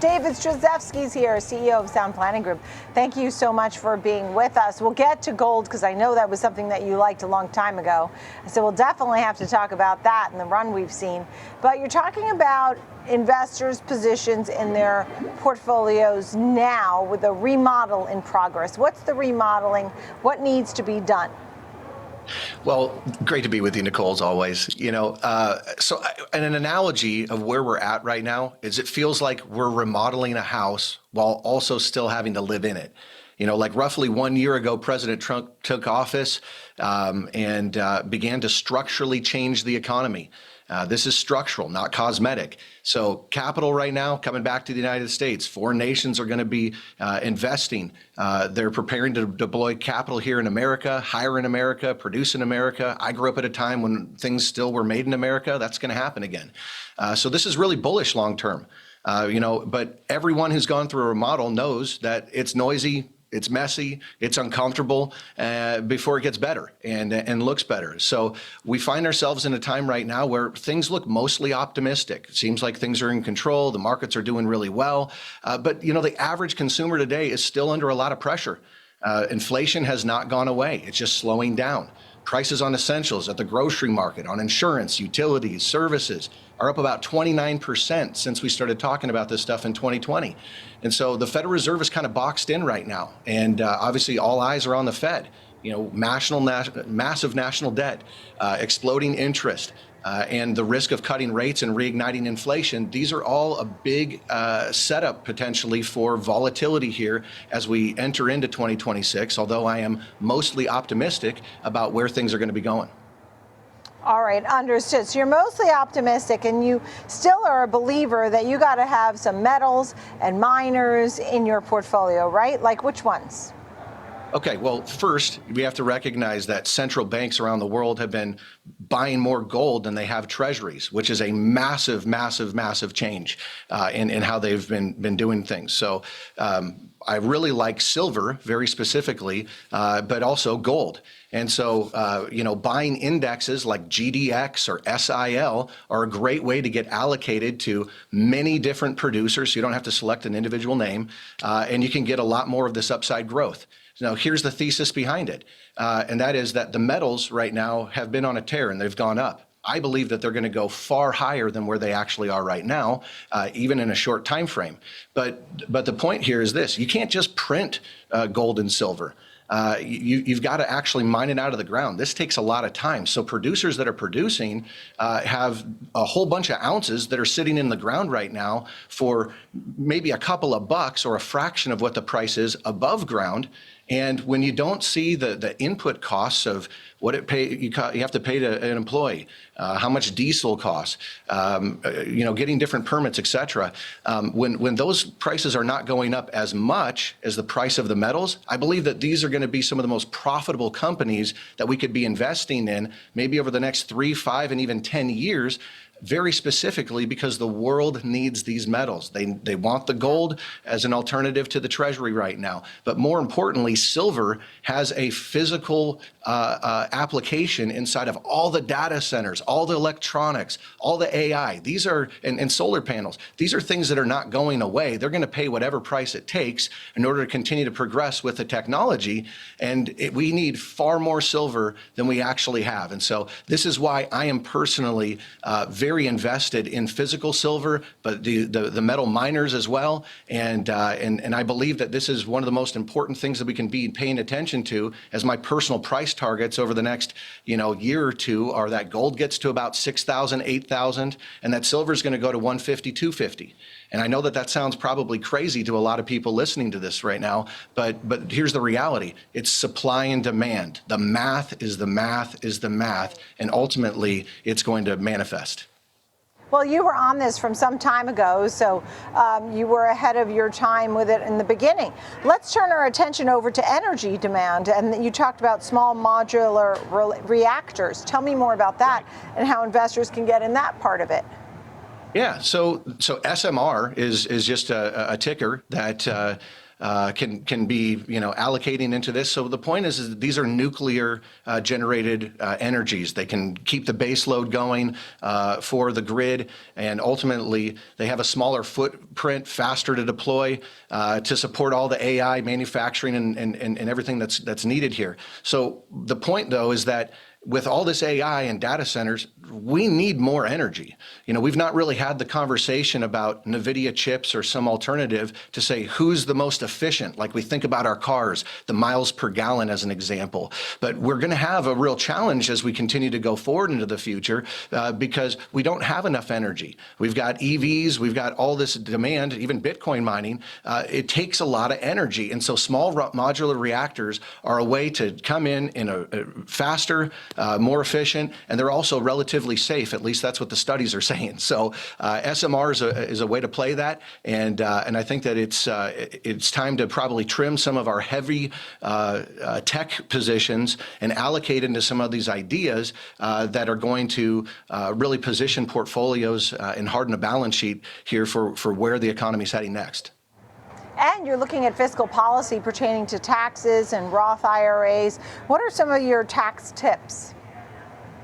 David Stryzewski is here, CEO of Sound Planning Group. Thank you so much for being with us. We'll get to gold because I know that was something that you liked a long time ago. So we'll definitely have to talk about that and the run we've seen. But you're talking about investors' positions in their portfolios now with a remodel in progress. What's the remodeling? What needs to be done? Well, great to be with you, Nicole, as always. An analogy of where we're at right now is it feels like we're remodeling a house while also still having to live in it. Like roughly 1 year ago, President Trump took office and began to structurally change the economy. This is structural, not cosmetic. So capital right now coming back to the United States. Foreign nations are going to be investing. They're preparing to deploy capital here in America, hire in America, produce in America. I grew up at a time when things still were made in America. That's going to happen again. So this is really bullish long term. But everyone who's gone through a remodel knows that it's noisy. It's messy, it's uncomfortable before it gets better and looks better. So we find ourselves in a time right now where things look mostly optimistic. It seems like things are in control, the markets are doing really well. But the average consumer today is still under a lot of pressure. Inflation has not gone away, it's just slowing down. Prices on essentials at the grocery market, on insurance, utilities, services are up about 29% since we started talking about this stuff in 2020. And so the Federal Reserve is kind of boxed in right now. And obviously all eyes are on the Fed. Massive national debt, exploding interest, and the risk of cutting rates and reigniting inflation. These are all a big setup potentially for volatility here as we enter into 2026, although I am mostly optimistic about where things are going to be going. All right, understood. So you're mostly optimistic, and you still are a believer that you got to have some metals and miners in your portfolio, right? Like which ones? Okay, well, first, we have to recognize that central banks around the world have been buying more gold than they have treasuries, which is a massive, massive, massive change in how they've been doing things. So I really like silver very specifically, but also gold. And so, buying indexes like GDX or SIL are a great way to get allocated to many different producers. So you don't have to select an individual name, and you can get a lot more of this upside growth. Now, here's the thesis behind it, and that is that the metals right now have been on a tear and they've gone up. I believe that they're going to go far higher than where they actually are right now, even in a short time frame. But the point here is this: you can't just print gold and silver. You've got to actually mine it out of the ground. This takes a lot of time. So producers that are producing have a whole bunch of ounces that are sitting in the ground right now for maybe a couple of bucks or a fraction of what the price is above ground. And when you don't see the input costs of what you have to pay to an employee, how much diesel costs, getting different permits, et cetera. When those prices are not going up as much as the price of the metals, I believe that these are going to be some of the most profitable companies that we could be investing in maybe over the next 3, 5, and even 10 years. Very specifically because the world needs these metals. They want the gold as an alternative to the treasury right now. But more importantly, silver has a physical application inside of all the data centers, all the electronics, all the AI. These are, and solar panels. These are things that are not going away. They're going to pay whatever price it takes in order to continue to progress with the technology. And we need far more silver than we actually have. And so this is why I am personally very invested in physical silver, but the metal miners as well. And I believe that this is one of the most important things that we can be paying attention to as my personal price targets over the next year or two are that gold gets to about 6,000, 8,000, and that silver is going to go to 150, 250. And I know that sounds probably crazy to a lot of people listening to this right now, but here's the reality. It's supply and demand. The math is the math is the math, and ultimately it's going to manifest. Well, you were on this from some time ago, so you were ahead of your time with it in the beginning. Let's turn our attention over to energy demand. And you talked about small modular reactors. Tell me more about that and how investors can get in that part of it. Yeah, so SMR is just a ticker that can be allocating into this. So the point is that these are nuclear generated energies. They can keep the base load going for the grid, and ultimately they have a smaller footprint, faster to deploy to support all the AI manufacturing and everything that's needed here. So the point, though, is that with all this AI and data centers, we need more energy. We've not really had the conversation about NVIDIA chips or some alternative to say who's the most efficient. Like we think about our cars, the miles per gallon as an example. But we're going to have a real challenge as we continue to go forward into the future because we don't have enough energy. We've got EVs, we've got all this demand, even Bitcoin mining. It takes a lot of energy. And so small modular reactors are a way to come in a faster, more efficient, and they're also relatively safe. At least that's what the studies are saying. So SMRs is a way to play that, and I think that it's time to probably trim some of our heavy tech positions and allocate into some of these ideas that are going to really position portfolios and harden a balance sheet here for where the economy is heading next. And you're looking at fiscal policy pertaining to taxes and Roth IRAs. What are some of your tax tips?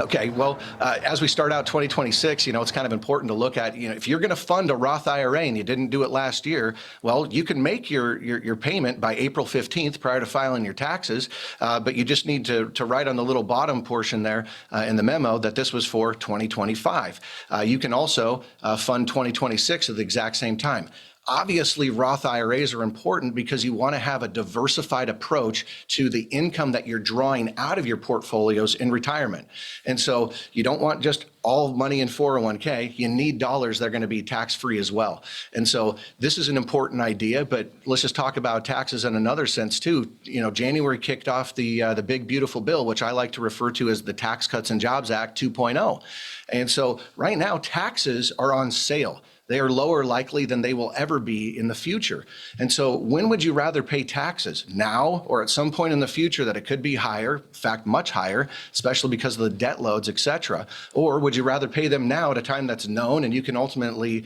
Okay, well, as we start out 2026, it's kind of important to look at, if you're going to fund a Roth IRA and you didn't do it last year, well, you can make your payment by April 15th prior to filing your taxes, but you just need to write on the little bottom portion there in the memo that this was for 2025. You can also fund 2026 at the exact same time. Obviously, Roth IRAs are important because you want to have a diversified approach to the income that you're drawing out of your portfolios in retirement. And so you don't want just all money in 401k. You need dollars that are going to be tax-free as well. And so this is an important idea, but let's just talk about taxes in another sense too. January kicked off the big beautiful bill, which I like to refer to as the Tax Cuts and Jobs Act 2.0. And so right now taxes are on sale. They are lower likely than they will ever be in the future. And so when would you rather pay taxes? Now or at some point in the future that it could be higher, in fact, much higher, especially because of the debt loads, et cetera? Or would you rather pay them now at a time that's known and you can ultimately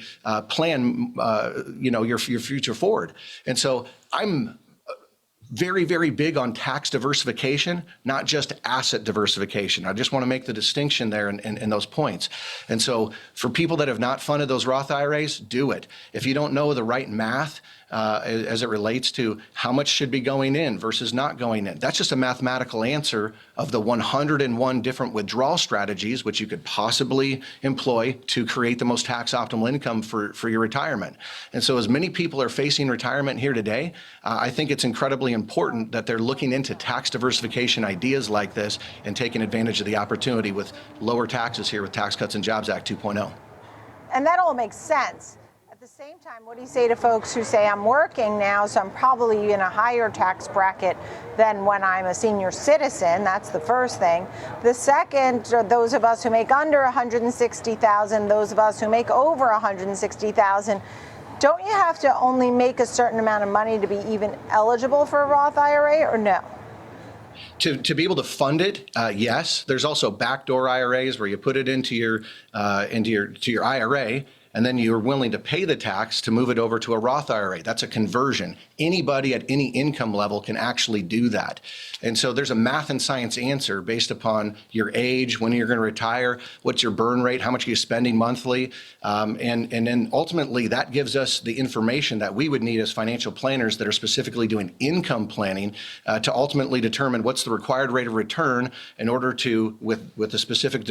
plan your future forward? And so I'm very, very big on tax diversification, not just asset diversification. I just want to make the distinction there in those points. And so for people that have not funded those Roth IRAs, do it. If you don't know the right math, as it relates to how much should be going in versus not going in. That's just a mathematical answer of the 101 different withdrawal strategies which you could possibly employ to create the most tax optimal income for your retirement. And so as many people are facing retirement here today, I think it's incredibly important that they're looking into tax diversification ideas like this and taking advantage of the opportunity with lower taxes here with Tax Cuts and Jobs Act 2.0. And that all makes sense. At the same time, what do you say to folks who say, I'm working now, so I'm probably in a higher tax bracket than when I'm a senior citizen? That's the first thing. The second are those of us who make under $160,000, those of us who make over $160,000. Don't you have to only make a certain amount of money to be even eligible for a Roth IRA, or no? To be able to fund it, yes. There's also backdoor IRAs where you put it into your IRA, and then you're willing to pay the tax to move it over to a Roth IRA. That's a conversion. Anybody at any income level can actually do that. And so there's a math and science answer based upon your age, when you're going to retire, what's your burn rate, how much are you spending monthly, and then ultimately that gives us the information that we would need as financial planners that are specifically doing income planning to ultimately determine what's the required rate of return in order to, with a specific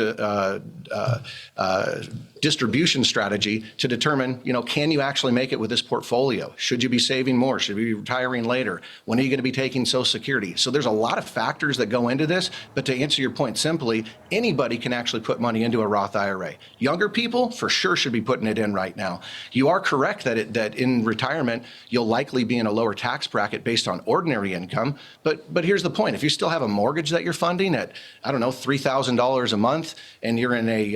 distribution strategy to determine, can you actually make it with this portfolio? Should you be saving more? Should you be retiring later? When are you going to be taking Social Security? So there's a lot of factors that go into this, but to answer your point simply, anybody can actually put money into a Roth IRA. Younger people for sure should be putting it in right now. You are correct that in retirement, you'll likely be in a lower tax bracket based on ordinary income, but here's the point. If you still have a mortgage that you're funding at, $3,000 a month, and you're in a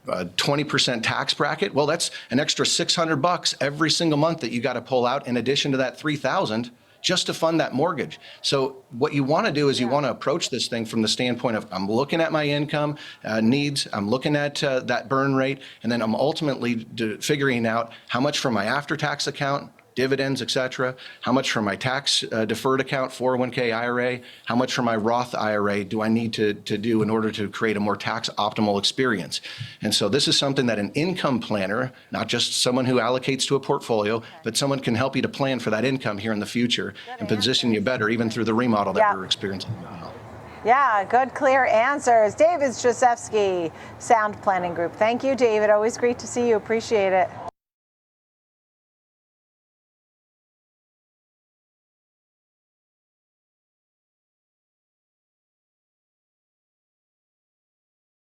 20% tax bracket, well, that's an extra $600 every single month that you got to pull out in addition to that $3,000 just to fund that mortgage. So what you want to do is you want to approach this thing from the standpoint of, I'm looking at my income needs, I'm looking at that burn rate, and then I'm ultimately figuring out how much from my after-tax account dividends, et cetera? How much from my tax deferred account, 401k IRA? How much from my Roth IRA do I need to do in order to create a more tax optimal experience? And so this is something that an income planner, not just someone who allocates to a portfolio, but someone can help you to plan for that income here in the future and position you better, even through the remodel that we're experiencing now. Yeah, good, clear answers. David Stryzewski, Sound Planning Group. Thank you, David. Always great to see you. Appreciate it.